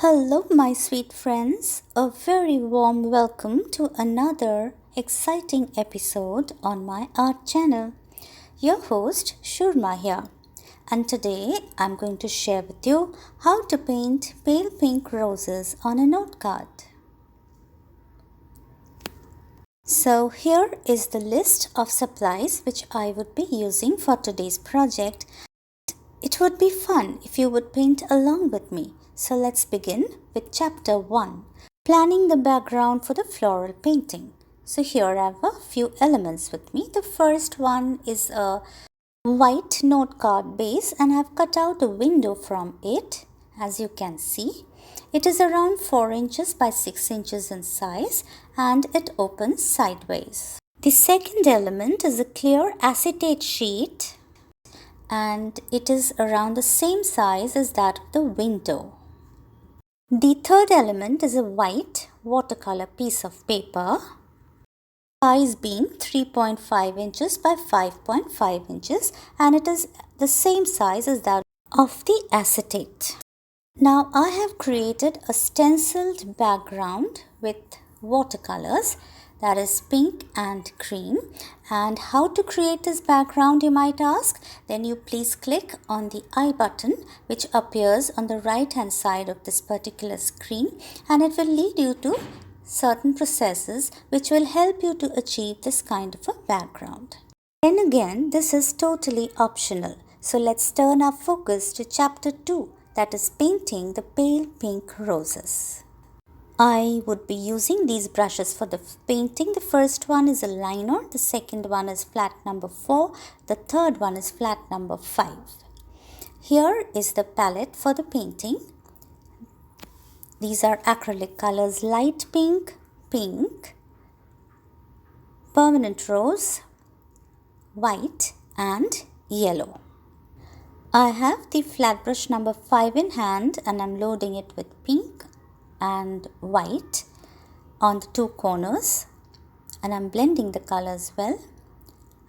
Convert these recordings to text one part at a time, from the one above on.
Hello, my sweet friends. A very warm welcome to another exciting episode on my art channel. Your host, Shurma here. And today I'm going to share with you how to paint pale pink roses on a note card. So here is the list of supplies which I would be using for today's project. It would be fun if you would paint along with me. So let's begin with chapter 1, planning the background for the floral painting. So here I have a few elements with me. The first one is a white note card base and I've cut out a window from it, as you can see. It is around 4 inches by 6 inches in size and it opens sideways. The second element is a clear acetate sheet and it is around the same size as that of the window. The third element is a white watercolor piece of paper, size being 3.5 inches by 5.5 inches, and it is the same size as that of the acetate. Now I have created a stenciled background with watercolors, that is pink and cream. And how to create this background, you might ask? Then you please click on the I button which appears on the right hand side of this particular screen, and it will lead you to certain processes which will help you to achieve this kind of a background. Then again, this is totally optional. So let's turn our focus to chapter 2, that is painting the pale pink roses. I would be using these brushes for the painting. The first one is a liner, the second one is flat number 4, the third one is flat number 5. Here is the palette for the painting. These are acrylic colors: light pink, pink, permanent rose, white and yellow. I have the flat brush number 5 in hand and I'm loading it with pink and white on the 2 corners, and I'm blending the colors well.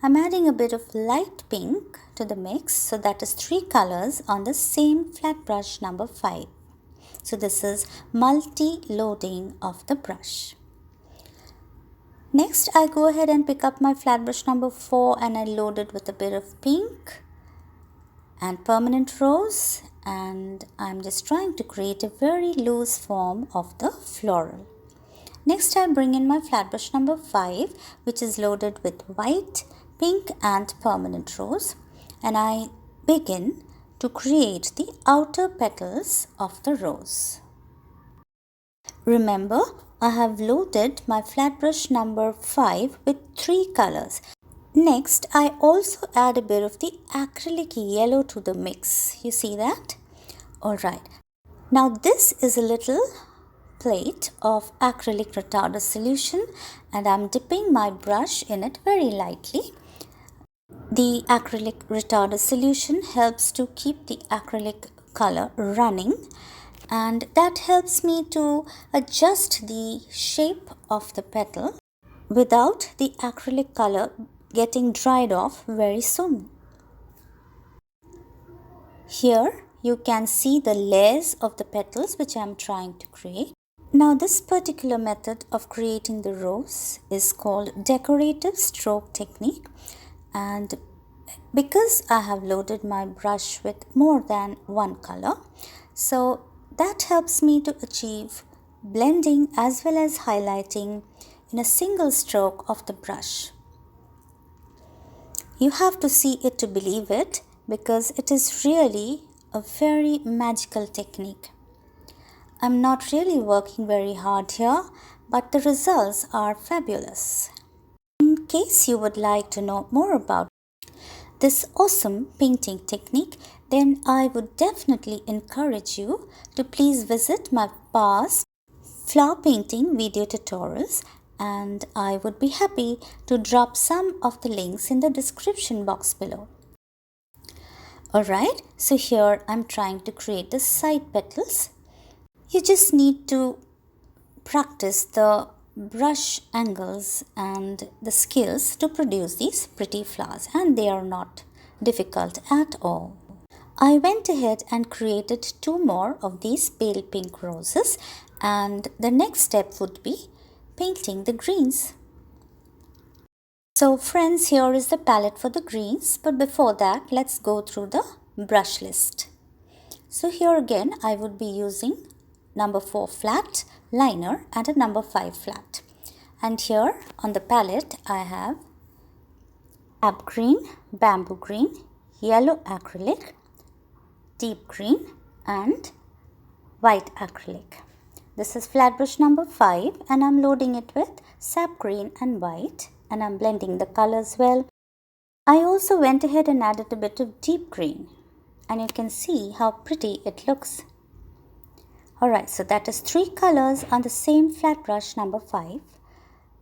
I'm adding a bit of light pink to the mix, so that is 3 colors on the same flat brush number 5. So this is multi-loading of the brush. Next I go ahead and pick up my flat brush number 4 and I load it with a bit of pink and permanent rose, and I'm just trying to create a very loose form of the floral. Next I bring in my flat brush number 5, which is loaded with white, pink and permanent rose, and I begin to create the outer petals of the rose. Remember, I have loaded my flat brush number 5 with 3 colors. Next, I also add a bit of the acrylic yellow to the mix. You see that? Alright. Now this is a little plate of acrylic retarder solution and I'm dipping my brush in it very lightly. The acrylic retarder solution helps to keep the acrylic color running, and that helps me to adjust the shape of the petal without the acrylic color getting dried off very soon. Here you can see the layers of the petals which I am trying to create. Now this particular method of creating the rose is called decorative stroke technique, and because I have loaded my brush with more than one color, so that helps me to achieve blending as well as highlighting in a single stroke of the brush. You have to see it to believe it, because it is really a very magical technique. I'm not really working very hard here, but the results are fabulous. In case you would like to know more about this awesome painting technique, then I would definitely encourage you to please visit my past flower painting video tutorials, and I would be happy to drop some of the links in the description box below. Alright, so here I'm trying to create the side petals. You just need to practice the brush angles and the skills to produce these pretty flowers, and they are not difficult at all. I went ahead and created 2 more of these pale pink roses, and the next step would be painting the greens. So friends, here is the palette for the greens, but before that let's go through the brush list. So here again I would be using number 4 flat liner and a number 5 flat. And here on the palette I have ab green, bamboo green, yellow acrylic, deep green and white acrylic. This is flat brush number 5 and I'm loading it with sap green and white, and I'm blending the colors well. I also went ahead and added a bit of deep green, and you can see how pretty it looks. Alright, so that is 3 colors on the same flat brush number 5.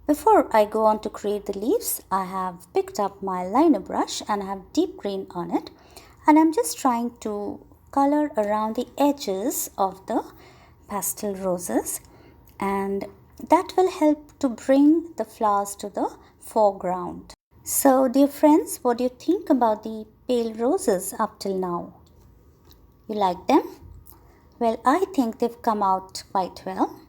Before I go on to create the leaves, I have picked up my liner brush and I have deep green on it, and I'm just trying to color around the edges of the pastel roses, and that will help to bring the flowers to the foreground. So dear friends, what do you think about the pale roses up till now? You like them? Well, I think they've come out quite well.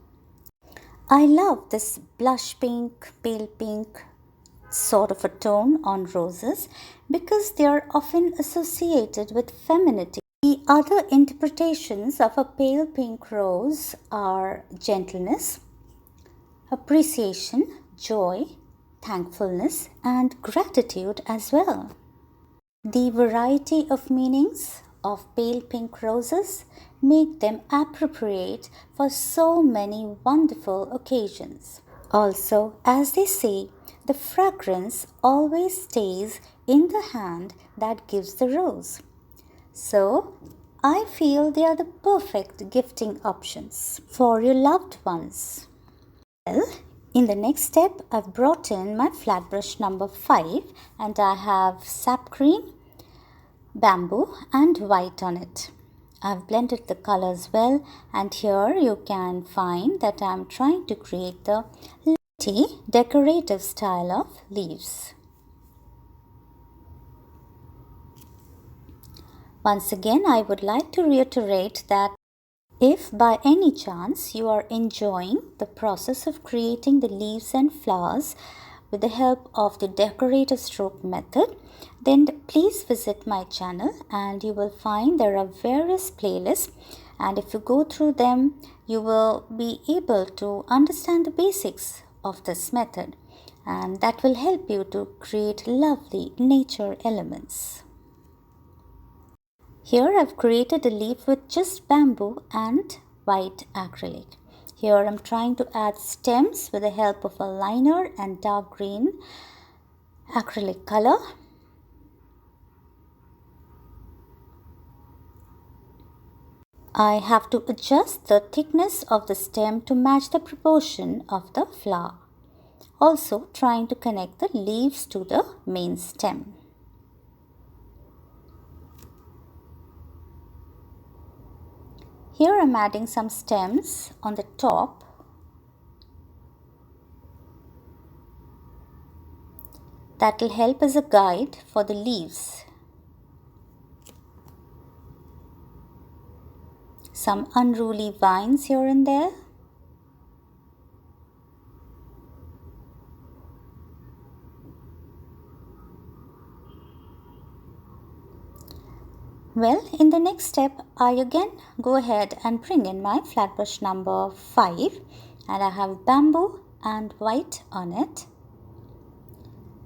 I love this blush pink, pale pink sort of a tone on roses because they are often associated with femininity. The other interpretations of a pale pink rose are gentleness, appreciation, joy, thankfulness, and gratitude as well. The variety of meanings of pale pink roses make them appropriate for so many wonderful occasions. Also, as they say, the fragrance always stays in the hand that gives the rose. So, I feel they are the perfect gifting options for your loved ones. Well, in the next step, I've brought in my flat brush number 5 and I have sap green, bamboo and white on it. I've blended the colors well, and here you can find that I'm trying to create the little decorative style of leaves. Once again, I would like to reiterate that if by any chance you are enjoying the process of creating the leaves and flowers with the help of the decorative stroke method, then please visit my channel and you will find there are various playlists, and if you go through them you will be able to understand the basics of this method, and that will help you to create lovely nature elements. Here I've created a leaf with just bamboo and white acrylic. Here I'm trying to add stems with the help of a liner and dark green acrylic color. I have to adjust the thickness of the stem to match the proportion of the flower. Also trying to connect the leaves to the main stem. Here I'm adding some stems on the top. That will help as a guide for the leaves. Some unruly vines here and there. Well, in the next step, I again go ahead and bring in my flat brush number 5, and I have bamboo and white on it.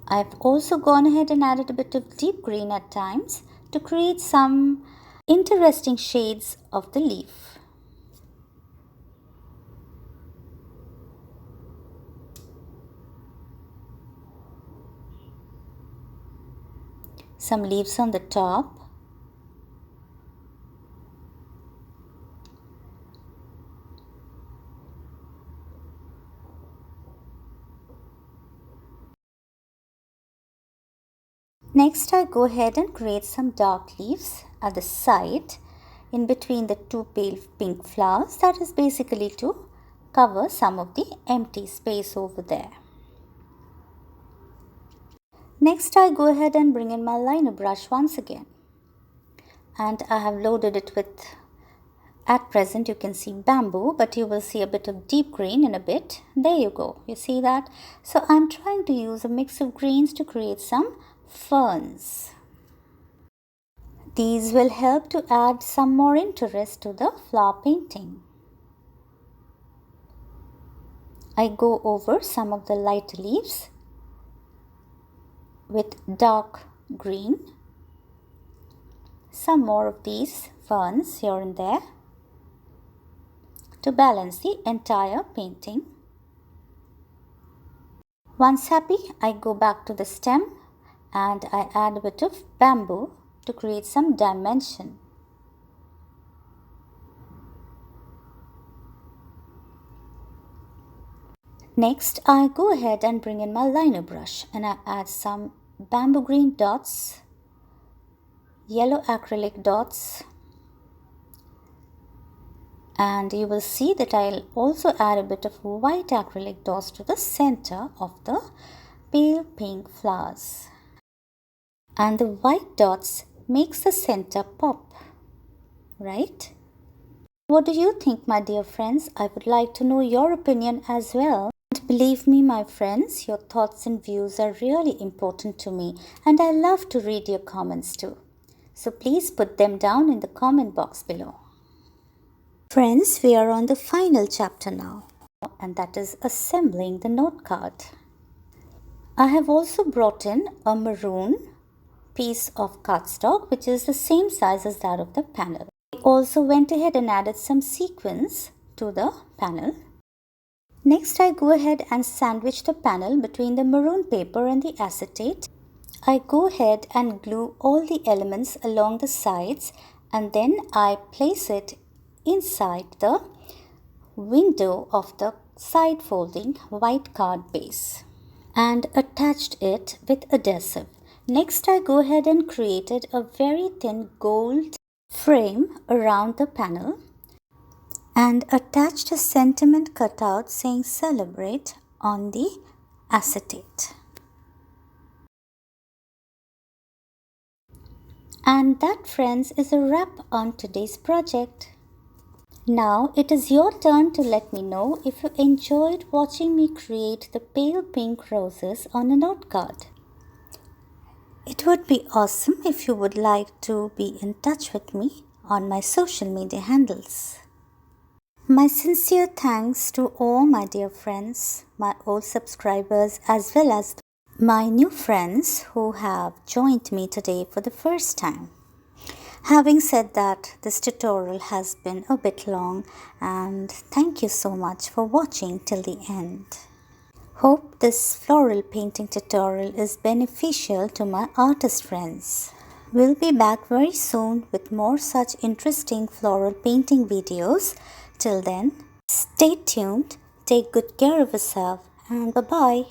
I've also gone ahead and added a bit of deep green at times to create some interesting shades of the leaf. Some leaves on the top. Next, I go ahead and create some dark leaves at the side in between the 2 pale pink flowers. That is basically to cover some of the empty space over there. Next, I go ahead and bring in my liner brush once again. and I have loaded it with, at present you can see bamboo, but you will see a bit of deep green in a bit. There you go, you see that? So I'm trying to use a mix of greens to create some ferns. These will help to add some more interest to the flower painting. I go over some of the light leaves with dark green, some more of these ferns here and there to balance the entire painting. Once happy, I go back to the stem and I add a bit of bamboo to create some dimension. Next, I go ahead and bring in my liner brush and I add some bamboo green dots, yellow acrylic dots, and you will see that I'll also add a bit of white acrylic dots to the center of the pale pink flowers. And the white dots makes the center pop, right? What do you think, my dear friends? I would like to know your opinion as well. And believe me, my friends, your thoughts and views are really important to me, and I love to read your comments too. So please put them down in the comment box below. Friends, we are on the final chapter now, and that is assembling the note card. I have also brought in a maroon piece of cardstock, which is the same size as that of the panel. I also went ahead and added some sequins to the panel. Next, I go ahead and sandwich the panel between the maroon paper and the acetate. I go ahead and glue all the elements along the sides, and then I place it inside the window of the side folding white card base and attached it with adhesive. Next, I go ahead and created a very thin gold frame around the panel and attached a sentiment cutout saying celebrate on the acetate. And that, friends, is a wrap on today's project. Now it is your turn to let me know if you enjoyed watching me create the pale pink roses on a note card. It would be awesome if you would like to be in touch with me on my social media handles. My sincere thanks to all my dear friends, my old subscribers, as well as my new friends who have joined me today for the first time. Having said that, this tutorial has been a bit long, and thank you so much for watching till the end. Hope this floral painting tutorial is beneficial to my artist friends. We'll be back very soon with more such interesting floral painting videos. Till then, stay tuned, take good care of yourself, and bye-bye.